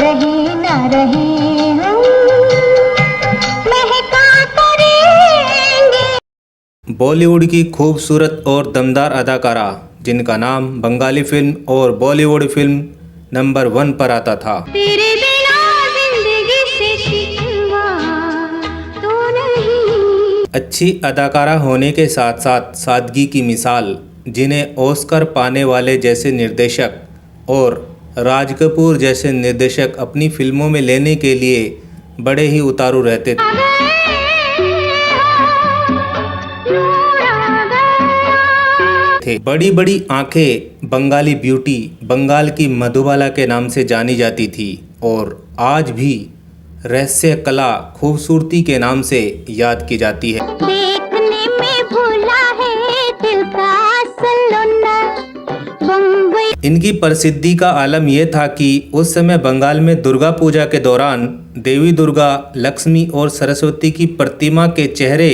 रहे ना रहे हम महका करेंगे। बॉलीवुड की खूबसूरत और दमदार अदाकारा जिनका नाम बंगाली फिल्म और बॉलीवुड फिल्म नंबर 1 पर आता था। तेरे बिना जिंदगी से शिकवा तो नहीं। अच्छी अदाकारा होने के साथ साथ सादगी की मिसाल, जिन्हें ऑस्कर पाने वाले जैसे निर्देशक और राज कपूर जैसे निर्देशक अपनी फिल्मों में लेने के लिए बड़े ही उतारू रहते थे। बड़ी बड़ी आंखें बंगाली ब्यूटी, बंगाल की मधुबाला के नाम से जानी जाती थी और आज भी रहस्य कला खूबसूरती के नाम से याद की जाती है। देखने में भूला है दिल का सलोना बम्बई। इनकी प्रसिद्धि का आलम यह था कि उस समय बंगाल में दुर्गा पूजा के दौरान देवी दुर्गा, लक्ष्मी और सरस्वती की प्रतिमा के चेहरे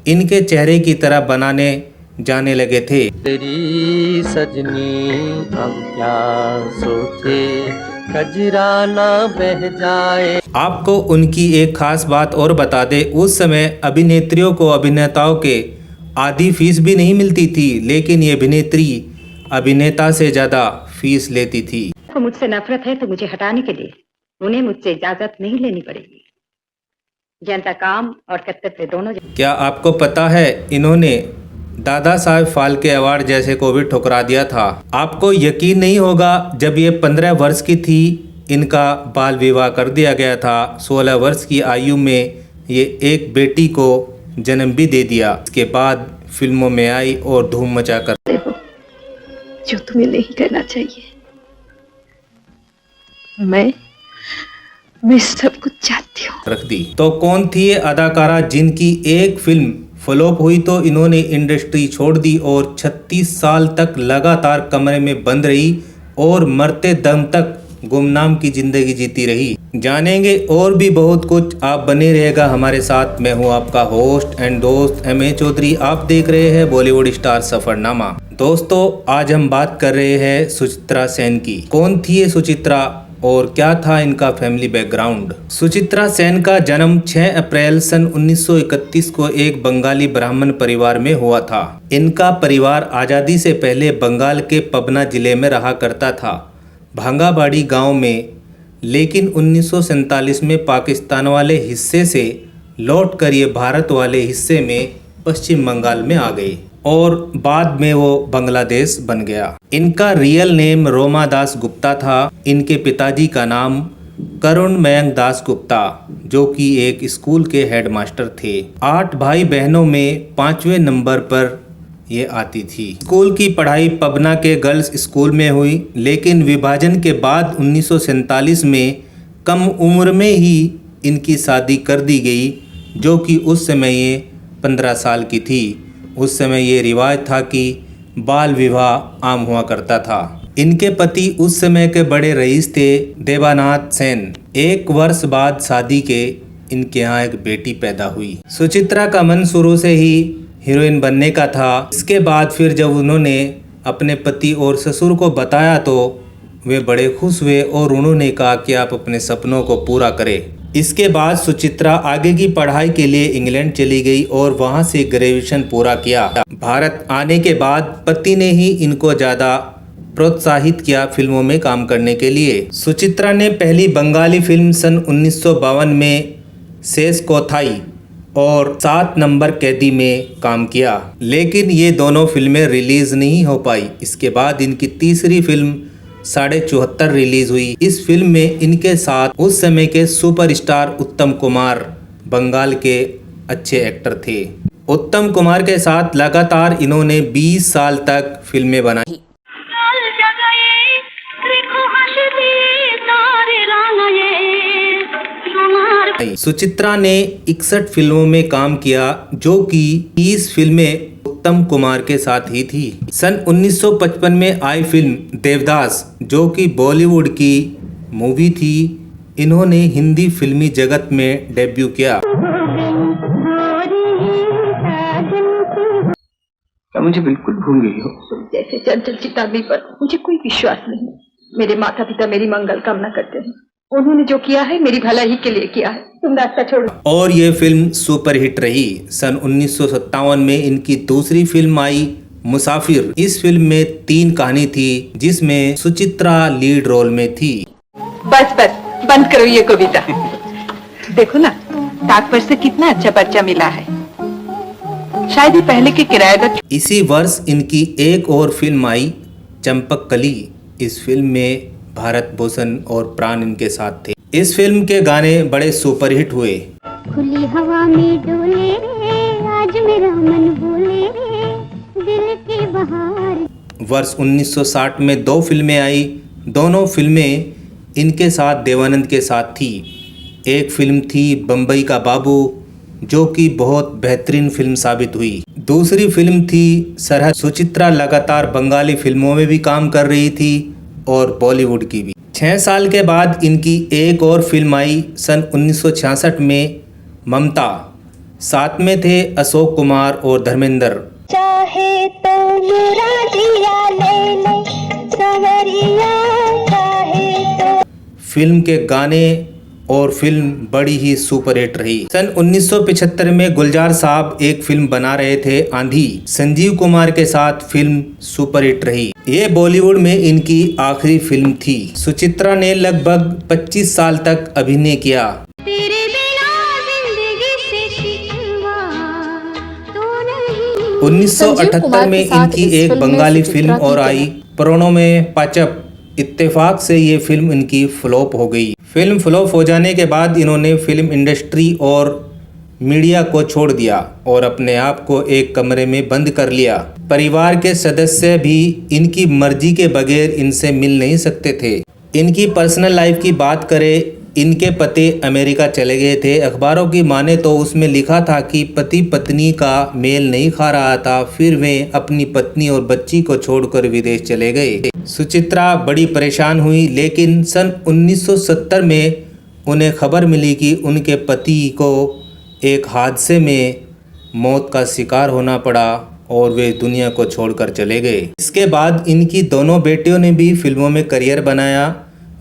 इनके चेहरे की तरह बनाने जाने लगे थे। तेरी सजनी हम क्या सोचे कजरा ना बह जाए। आपको उनकी एक खास बात और बता दे, उस समय अभिनेत्रियों को अभिनेताओं के आधी फीस भी नहीं मिलती थी, लेकिन ये अभिनेत्री अभिनेता से ज्यादा फीस लेती थी। तो मुझसे नफरत है तो मुझे हटाने के लिए उन्हें मुझसे इजाजत नहीं लेनी पड़ेगी। जनता काम और कर्तव्य दोनों। क्या आपको पता है इन्होंने दादा साहब फाल्के अवार्ड जैसे को भी ठुकरा दिया था। आपको यकीन नहीं होगा, जब ये 15 वर्ष की थी इनका बाल विवाह कर दिया गया था। 16 वर्ष की आयु में ये एक बेटी को जन्म भी दे दिया। इसके बाद फिल्मों में आई और धूम मचा कर जो तुम्हें नहीं करना चाहिए। मैं सब कुछ चाहती हूँ रख दी। तो कौन थी ये अदाकारा जिनकी एक फिल्म फ्लॉप हुई तो इन्होंने इंडस्ट्री छोड़ दी और 36 साल तक लगातार कमरे में बंद रही और मरते दम तक गुमनाम की जिंदगी जीती रही। जानेंगे और भी बहुत कुछ, आप बने रहेगा हमारे साथ। मैं हूं आपका होस्ट एंड दोस्त M.A. चौधरी। आप देख रहे हैं बॉलीवुड स्टार सफरनामा। दोस्तों, आज हम बात कर रहे हैं सुचित्रा सेन की। कौन थी ये सुचित्रा और क्या था इनका फैमिली बैकग्राउंड। सुचित्रा सेन का जन्म 6 अप्रैल सन 1931 को एक बंगाली ब्राह्मण परिवार में हुआ था। इनका परिवार आज़ादी से पहले बंगाल के पबना जिले में रहा करता था, भांगाबाड़ी गांव में, लेकिन 1947 में पाकिस्तान वाले हिस्से से लौटकर ये भारत वाले हिस्से में पश्चिम बंगाल में आ गए और बाद में वो बांग्लादेश बन गया। इनका रियल नेम रोमा दास गुप्ता था। इनके पिताजी का नाम करुण मयंक दास गुप्ता, जो कि एक स्कूल के हेडमास्टर थे। 8 भाई बहनों में 5वें नंबर पर ये आती थी। स्कूल की पढ़ाई पबना के गर्ल्स स्कूल में हुई, लेकिन विभाजन के बाद 1947 में कम उम्र में ही इनकी शादी कर दी गई, जो कि उस समय ये 15 साल की थी। उस समय ये रिवाज था कि बाल विवाह आम हुआ करता था। इनके पति उस समय के बड़े रईस थे, देवानाथ सेन। 1 वर्ष बाद शादी के इनके यहाँ एक बेटी पैदा हुई। सुचित्रा का मन शुरू से ही हीरोइन बनने का था। इसके बाद फिर जब उन्होंने अपने पति और ससुर को बताया तो वे बड़े खुश हुए और उन्होंने कहा कि आप अपने सपनों को पूरा करें। इसके बाद सुचित्रा आगे की पढ़ाई के लिए इंग्लैंड चली गई और वहां से ग्रेजुएशन पूरा किया। भारत आने के बाद पति ने ही इनको ज़्यादा प्रोत्साहित किया फिल्मों में काम करने के लिए। सुचित्रा ने पहली बंगाली फिल्म सन 1952 में शेष कोथाई और 7 नंबर कैदी में काम किया, लेकिन ये दोनों फिल्में रिलीज नहीं हो पाई। इसके बाद इनकी तीसरी फिल्म 74.5 रिलीज हुई। इस फिल्म में इनके साथ उस समय के सुपरस्टार उत्तम कुमार, बंगाल के अच्छे एक्टर थे। उत्तम कुमार के साथ लगातार इन्होंने 20 साल तक फिल्में बनाई। सुचित्रा ने 61 फिल्मों में काम किया, जो कि 30 फिल्में उत्तम कुमार के साथ ही थी। सन 1955 में आई फिल्म देवदास, जो कि बॉलीवुड की मूवी थी, इन्होंने हिंदी फिल्मी जगत में डेब्यू किया। मुझे बिल्कुल भूल गई हो। तुम जैसे चंचल चिताग्नि पर मुझे कोई विश्वास नहीं। मेरे माता पिता मेरी मंगल कामना करते हैं उन्होंने जो किया है मेरी भलाई के लिए किया है, तुम रास्ता छोड़ो। और ये फिल्म सुपरहिट रही। सन 1957 में इनकी दूसरी फिल्म आई मुसाफिर। इस फिल्म में 3 कहानी थी जिसमें सुचित्रा लीड रोल में थी। बस बस बंद करो ये कविता। देखो ना ताकवर से कितना अच्छा पर्चा मिला है, शायद ही पहले के किराएदार। इसी वर्ष इनकी एक और फिल्म आई चंपक कली। इस फिल्म में भारत भूषण और प्राण इनके साथ थे। इस फिल्म के गाने बड़े सुपरहिट हुए। खुली हवा में डोले आज मेरा मन बोले दिल की बहार। वर्ष 1960 में 2 फिल्में आई। दोनों फिल्में इनके साथ देवानंद के साथ थी। एक फिल्म थी बम्बई का बाबू जो कि बहुत बेहतरीन फिल्म साबित हुई। दूसरी फिल्म थी सरहद। सुचित्रा लगातार बंगाली फिल्मों में भी काम कर रही थी और बॉलीवुड की भी। 6 साल के बाद इनकी एक और फिल्म आई सन 1966 में ममता। साथ में थे अशोक कुमार और धर्मेंद्र। चाहे तो मेरा दिया ले ले सवरिया चाहे तो। फिल्म के गाने और फिल्म बड़ी ही सुपरहिट रही। सन 1975 में गुलजार साहब एक फिल्म बना रहे थे आंधी। संजीव कुमार के साथ फिल्म सुपरहिट रही। ये बॉलीवुड में इनकी आखिरी फिल्म थी। सुचित्रा ने लगभग 25 साल तक अभिनय किया। तेरे बिना जिंदगी से शिकवा तो नहीं। 1978 में इनकी एक बंगाली फिल्म और आई प्रणों में पाचप। इत्तेफाक से ये फिल्म इनकी फ्लॉप हो गई। फिल्म फ्लॉप हो जाने के बाद इन्होंने फिल्म इंडस्ट्री और मीडिया को छोड़ दिया और अपने आप को एक कमरे में बंद कर लिया। परिवार के सदस्य भी इनकी मर्जी के बगैर इनसे मिल नहीं सकते थे। इनकी पर्सनल लाइफ की बात करें, इनके पति अमेरिका चले गए थे। अखबारों की माने तो उसमें लिखा था कि पति पत्नी का मेल नहीं खा रहा था, फिर वे अपनी पत्नी और बच्ची को छोड़कर विदेश चले गए। सुचित्रा बड़ी परेशान हुई, लेकिन सन 1970 में उन्हें खबर मिली कि उनके पति को एक हादसे में मौत का शिकार होना पड़ा और वे दुनिया को छोड़कर चले गए। इसके बाद इनकी दोनों बेटियों ने भी फिल्मों में करियर बनाया,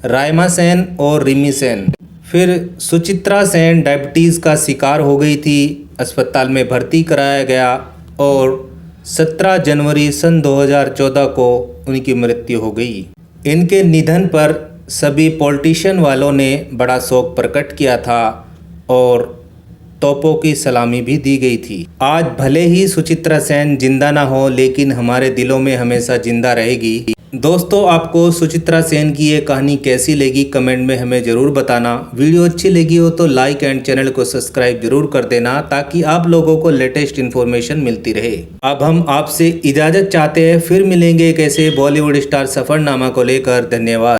रायमा सेन और रिमी सेन। फिर सुचित्रा सेन डायबिटीज़ का शिकार हो गई थी, अस्पताल में भर्ती कराया गया और 17 जनवरी सन 2014 को उनकी मृत्यु हो गई। इनके निधन पर सभी पॉलिटिशियन वालों ने बड़ा शोक प्रकट किया था और तोपों की सलामी भी दी गई थी। आज भले ही सुचित्रा सेन जिंदा ना हो, लेकिन हमारे दिलों में हमेशा जिंदा रहेगी। दोस्तों, आपको सुचित्रा सेन की ये कहानी कैसी लगी कमेंट में हमें ज़रूर बताना। वीडियो अच्छी लगी हो तो लाइक एंड चैनल को सब्सक्राइब जरूर कर देना ताकि आप लोगों को लेटेस्ट इन्फॉर्मेशन मिलती रहे। अब हम आपसे इजाज़त चाहते हैं, फिर मिलेंगे एक ऐसे बॉलीवुड स्टार सफरनामा को लेकर। धन्यवाद।